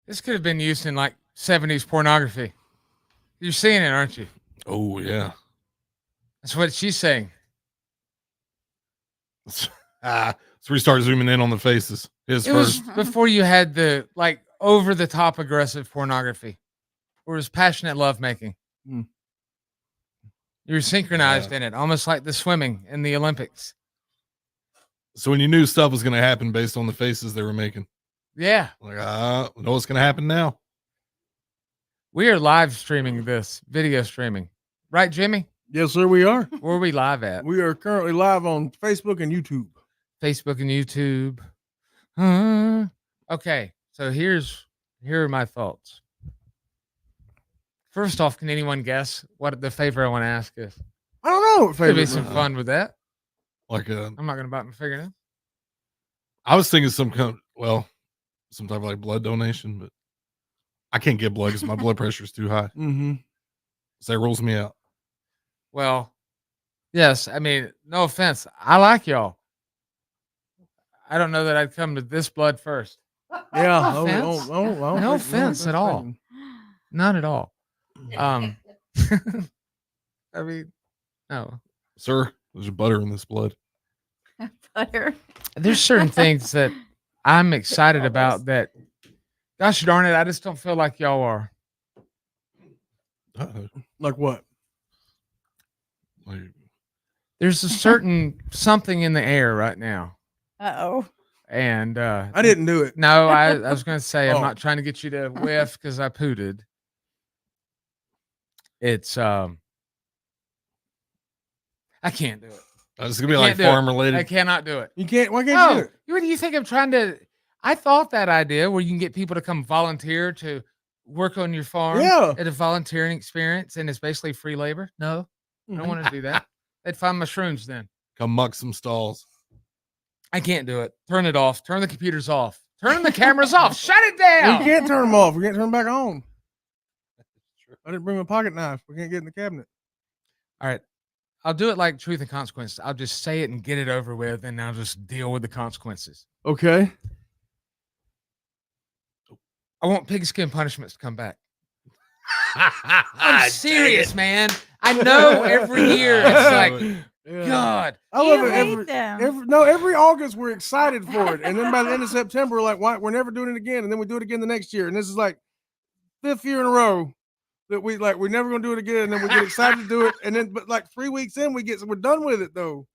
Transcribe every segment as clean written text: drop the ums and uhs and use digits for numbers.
This could have been used in like 70s pornography. You're seeing it, aren't you? Oh yeah. That's what she's saying. So we start zooming in on the faces. His It first. was before you had the like over the top aggressive pornography. Or it was passionate lovemaking. Mm. You were synchronized in it, almost like the swimming in the Olympics. So when you knew stuff was going to happen based on the faces they were making. Yeah. Like, know what's going to happen now. We are live streaming this, video streaming. Right, Jimmy? Yes, sir, we are. Where are we live at? We are currently live on Facebook and YouTube. Facebook and YouTube. Okay, so here are my thoughts. First off, can anyone guess what the favor I want to ask is? I don't know. Could be some fun with that. Like I'm not going to bite my fingernail. I was thinking some type of like blood donation, but I can't get blood because my blood pressure is too high. Mm-hmm. So that rules me out. Well, yes. I mean, no offense. I like y'all. I don't know that I'd come to this blood first. Yeah. No offense. No offense at all. Not at all. I mean, no. Sir, there's butter in this blood. Butter. There's certain things that I'm excited about that, gosh darn it, I just don't feel like y'all are. Like what? Like, there's a certain something in the air right now. Uh-oh. And I didn't do it. No, I was going to say I'm not trying to get you to whiff because I pooted. It's I can't do it. It's gonna be like farm related. I cannot do it. You can't. Why can't you do it? What do you think I'm trying to? I thought that idea where you can get people to come volunteer to work on your farm. Yeah. At a volunteering experience, and it's basically free labor. No, I don't want to do that. They'd find mushrooms then. Come muck some stalls. I can't do it. Turn it off. Turn the computers off. Turn the cameras off. Shut it down. We can't turn them off. We can't turn them back on. I didn't bring my pocket knife. We can't get in the cabinet. All right. I'll do it like Truth and Consequences. I'll just say it and get it over with, and I'll just deal with the consequences. Okay. I want pigskin punishments to come back. I'm serious, man. I know every year it's like, God. I love it. Every August we're excited for it. And then by the end of September, we're like, why? We're never doing it again. And then we do it again the next year. And this is like 5th year in a row that we're never gonna do it again. And then we get excited to do it. And then but like 3 weeks in, we're done with it though.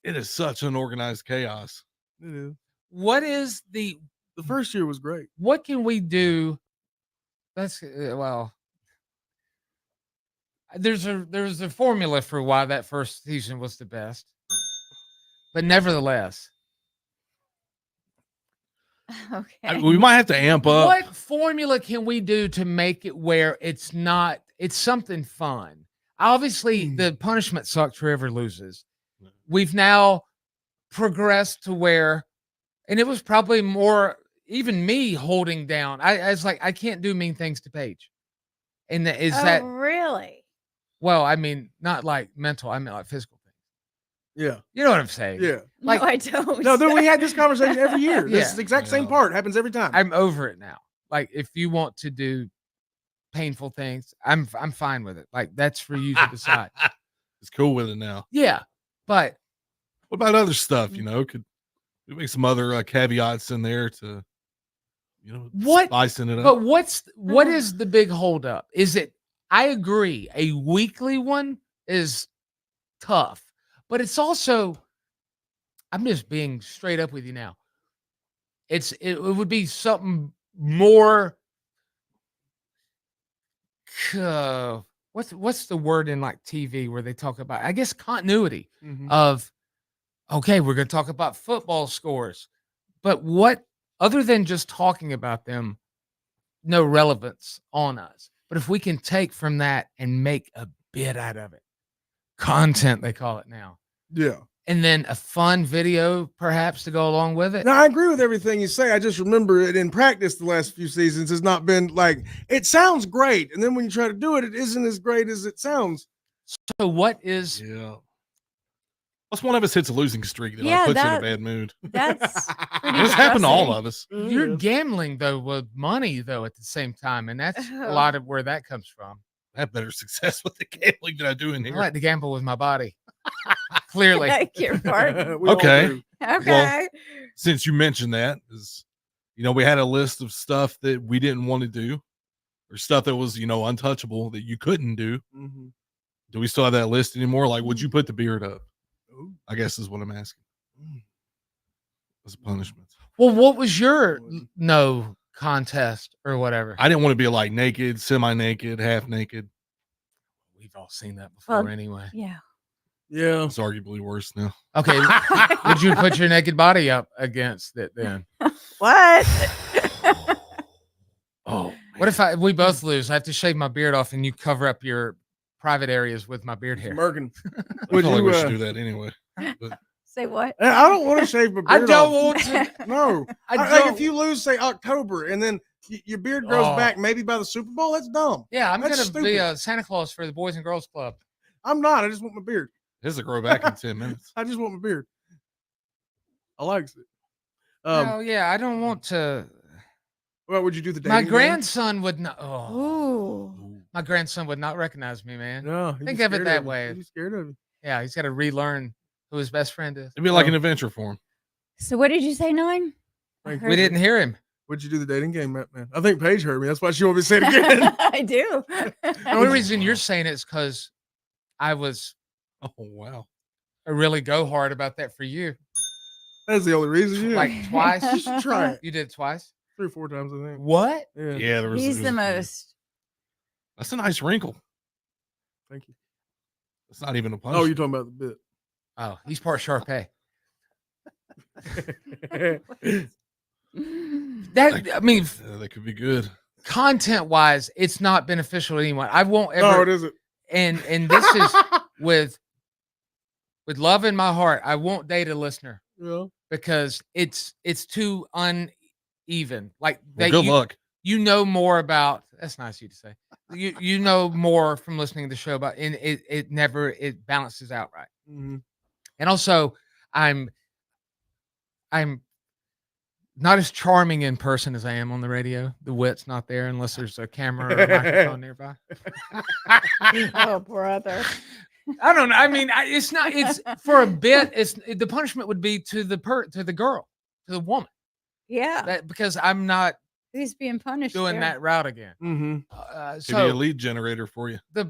It is such unorganized chaos. It is. What is the first year was great. What can we do? That's well. There's a formula for why that first season was the best, but nevertheless, okay, we might have to amp up. What formula can we do to make it where it's something fun? Obviously, the punishment sucks for whoever loses. We've now progressed to where, and it was probably more even me holding down. I was like, I can't do mean things to Paige, and that really? Well, I mean, not like mental. I mean, like physical things. Yeah. You know what I'm saying? Yeah. Like, no, I don't. No, we had this conversation every year. Yeah. This is the exact same part. Happens every time. I'm over it now. Like, if you want to do painful things, I'm fine with it. Like, that's for you to decide. It's cool with it now. Yeah. But what about other stuff? You know, could we make some other caveats in there to, spicing it up? But what is the big holdup? Is it? I agree. A weekly one is tough, but it's also, I'm just being straight up with you now. It would be something more, what's the word in like TV where they talk about, I guess, continuity of, okay, we're going to talk about football scores, but what, other than just talking about them, no relevance on us. But if we can take from that and make a bit out of it, content they call it now. Yeah. And then a fun video perhaps to go along with it. Now, I agree with everything you say. I just remember it in practice the last few seasons has not been like, it sounds great. And then when you try to do it, it isn't as great as it sounds. So what is Plus, one of us hits a losing streak that Yeah, puts you in a that- bad mood. That's pretty This happened to all depressing. of us. You're gambling though with money though at the same time, and that's a Oh. lot of where that comes from. I have better success with the gambling than I do in I here. like to gamble with my body. Clearly. Beg your pardon. We all Okay. do. Okay. Since you mentioned that, is we had a list of stuff that we didn't want to do, or stuff that was untouchable that you couldn't do. Mhm. Do we still have that list anymore? Like, would you Mm. put the beard up? Ooh. I guess is what I'm asking. As a punishment. Well, what was your no contest or whatever? I didn't want to be like naked, semi-naked, half naked. We've all seen that before Well, anyway. Yeah. Yeah. It's arguably worse now. Okay. Would you put your naked body up against it then? What? Oh, What if we both lose? I have to shave my beard off and you cover up your private areas with my beard hair. Merkin. I Would feel like you? we should do that anyway. But Say what? I don't want to shave my I beard don't off. want to. No. I Like don't. if you lose, say October, and then your beard grows Oh. back maybe by the Super Bowl, that's dumb. Yeah, I'm That's gonna be stupid. a Santa Claus for the Boys and Girls Club. I'm not. I just want my beard. his will grow back in 10 minutes. I just want my beard. I like it. Oh yeah, I don't want to. What would you do the My dating game? grandson would not. Oh, Ooh. my grandson would not recognize me, man. No, he'd Think be of it scared that you. way. He'd be scared of you. Yeah, he's got to relearn who his best friend is. It'd be like Oh. an adventure for him. So what did you say, 9? Thank We didn't hear him. Would you do the dating game, Mattman? I think Paige heard me. That's why she want me to say it again. I do. The only reason you're saying it is because I was Oh, wow. a really go hard about that for you. That's the only reason. Yeah. Like twice. You should try it. You did it twice. 3 or 4 times, I think. What? Yeah. Yeah, there was. He's there the was- most. That's a nice wrinkle. Thank you. It's not even a Oh, punishment. you're talking about the Oh, he's part Sharpay. bit. That I mean, That could be good. content wise, it's not beneficial to anyone. I won't ever. No, it isn't. And this is with love in my heart. I won't date a listener Yeah. because it's too uneven. Like Well, good luck. You know more about. That's nice of you to say. You know more from listening to the show about, and it never balances out right. Mhm. And also, I'm not as charming in person as I am on the radio. The wit's not there unless there's a camera or a microphone nearby. Oh, brother. I don't know. I mean, it's not. It's for a bit. The punishment would be to the girl, to the woman. Yeah. That because I'm not Who's being punished? doing there? that route again. Mhm. Could be a So lead generator for you. the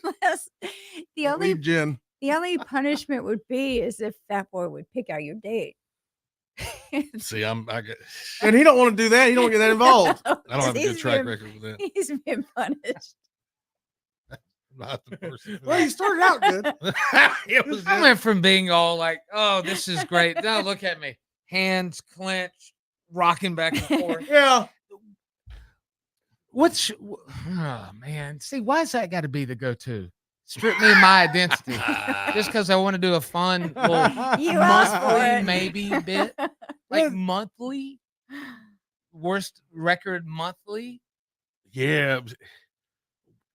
Unless- the only Leave Jen. the only punishment would be is if that boy would pick out your date. See, I get, And he don't want to do that. He don't want to get that involved. I don't have a good He's track being- record with that. He's been punished. Not the person. Well, you started out good. It was I went from being all like, "Oh, this is great." Now look at me, hands clenched, rocking back and forth. Yeah. Oh man, see, why has that got to be the go-to? Strip me of my identity just because I want to do a fun little You asked for monthly it. maybe bit, like Yeah. monthly worst record monthly. Yeah.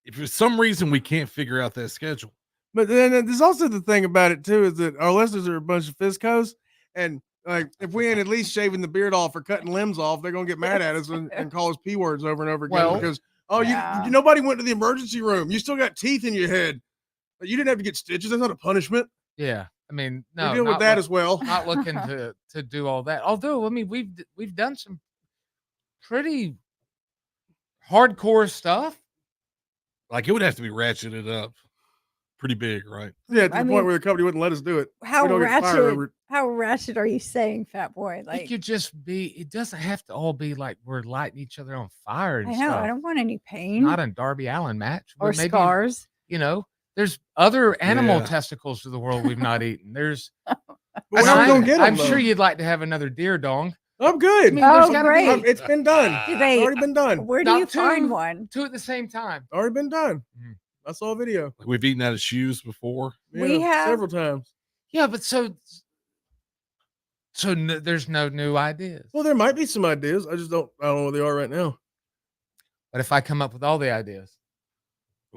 If for some reason we can't figure out that schedule, But then there's also the thing about it too is that our listeners are a bunch of fiscos, and like if we ain't at least shaving the beard off or cutting limbs off, they're gonna get mad at us and call us p words over and over again Well, because yeah. you nobody went to the emergency room. You still got teeth in your head. But you didn't have to get stitches. That's not a punishment. Yeah, I mean, We no, deal with not that look- as well. not looking to do all that. Although, I mean, we've done some pretty hardcore stuff. like it would have to be ratcheted up pretty big, right? Yeah, to the I point mean, where the company wouldn't let us do it. How We don't get fired over ratchet? it. How ratchet are you saying, fat boy? It Like could just be. It doesn't have to all be like we're lighting each other on fire. And I know. stuff. I don't want any pain Not a Darby Allen match, or but maybe, scars. You know, there's other animal Yeah. testicles of the world we've not eaten. There's. But we're never gonna get them. I'm sure you'd like to have another deer dong. I'm good. I mean, Oh, there's gotta great. be It's been done. Do It's they? already been done. Where do Not you find two. one? Two at the same time. Already been done. Mhm. I saw a video. Like we've eaten out of shoes before. We have- several times. Yeah, but there's no new ideas. Well, there might be some ideas. I don't know what they are right now. But if I come up with all the ideas,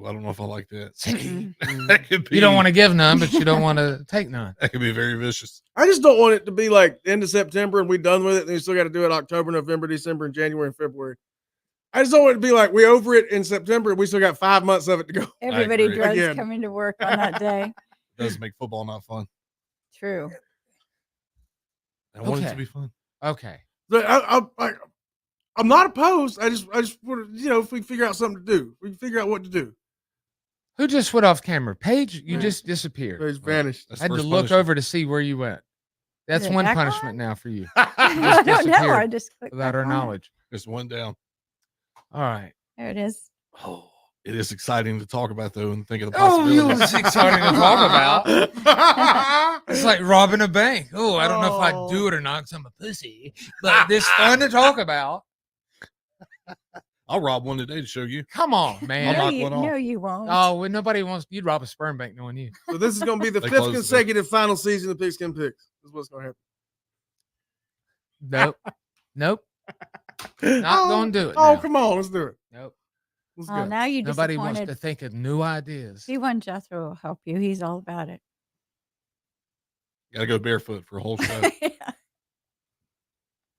Well, I don't know if I like that. Mm-mm. That could be, You don't want to give none, but you don't want to take none. That could be very vicious. I just don't want it to be like the end of September and we done with it, and we still got to do it October, November, December, and January and February. I just don't want it to be like we over it in September and we still got 5 months of it to go. Everybody agree. dreads Again. coming to work on that day. It does make football not fun. True. I want it Okay. to be fun. Okay. So I'm not opposed. I just want to, if we figure out something to do, we can figure out what to do. Who just went off camera? Paige, you Yeah. just disappeared. It's vanished. That's I had to first look punishment. over to see where you went. That's Is it one back punishment on? now for you I don't know. disappeared I just clicked without back our on it. knowledge. Just one down. All right. There it is. Oh, it is exciting to talk about though, and think of the Oh, it possibilities. was exciting to talk about. It's like robbing a bank. Oh, I don't know if I'd do it or not because I'm a pussy, but this fun to talk about. I'll rob one today to show you. Come on, I'll man. knock No, one off. no, you won't. Oh, well, nobody wants you'd rob a sperm bank knowing you. So this is going to be the They 5th closed it. consecutive final season of Pigskin Picks. This is what's going to happen. Nope. Not gonna do it. Oh, now. come on, let's do it. Nope. Let's Oh, go. now you Nobody wants disappointed. to think of new ideas. C1 Jethro will help you. He's all about it. Got to go barefoot for a whole show. Yeah.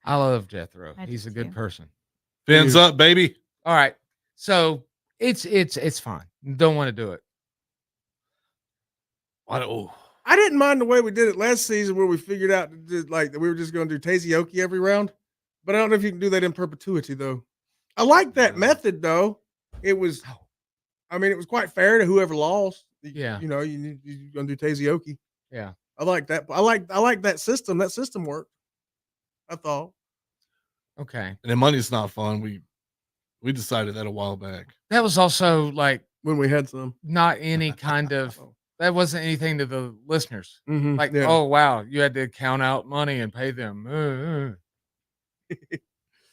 I love Jethro. I He's do a good too. person. Fins up, baby. All right. So it's fine. Don't want to do it. Oh, I didn't mind the way we did it last season, where we figured out that we were just going to do Tazeoki every round. But I don't know if you can do that in perpetuity, though. I like that method, though. It was, it was quite fair to whoever lost. Yeah. you're going to do Tazeoki. Yeah. I like that. I like that system. That system worked. I thought. Okay. and then money's not fun. We decided that a while back. That was also like When we had some. not any kind of that wasn't anything to the listeners. Mhm, Like, yeah. oh wow, you had to count out money and pay them.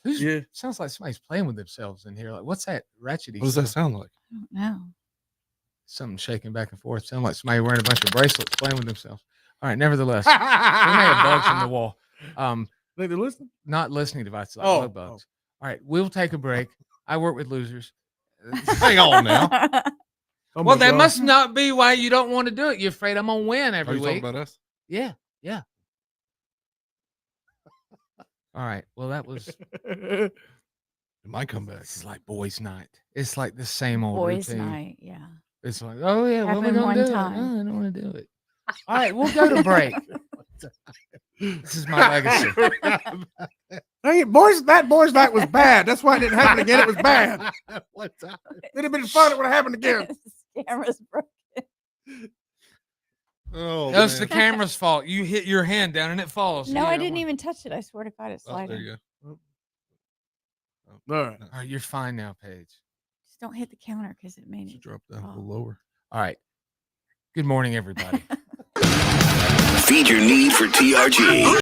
Yeah. Sounds like somebody's playing with themselves in here. Like, what's that ratchety? What does that sound? sound like? I don't know. Something shaking back and forth. Sound like somebody wearing a bunch of bracelets playing with themselves. All right, nevertheless, we may have bugs in the wall. Think they listen? Not listening devices, like Oh, bug bugs. All right, we'll take a break. I work with losers. Hang on now. Oh Well, my that God. must not be why you don't want to do it. You're afraid I'm gonna win Are every you talking week. about us? Yeah. All right. Well, that was It might come back. this is like boys' night. It's like the same old Boys' routine. night. Yeah. It's like, oh yeah, what we Happened gonna one do? time. Oh, I don't want to do it. All right, we'll go to break. This is my legacy. Dang it, that boys' night was bad. That's why it didn't happen again. It was bad. What time? It'd have been fun. It would have happened again. Camera's broken. Oh, That's the man. camera's fault. You hit your hand down and it falls. No, You I don't didn't want- even touch it. I swear to God, it's Oh, there sliding. you go. All right. All right, you're fine now, Paige. Just don't hit the counter because it made Should it. drop down a fall. little lower. All right. Good morning, everybody. Feed your need for TRG.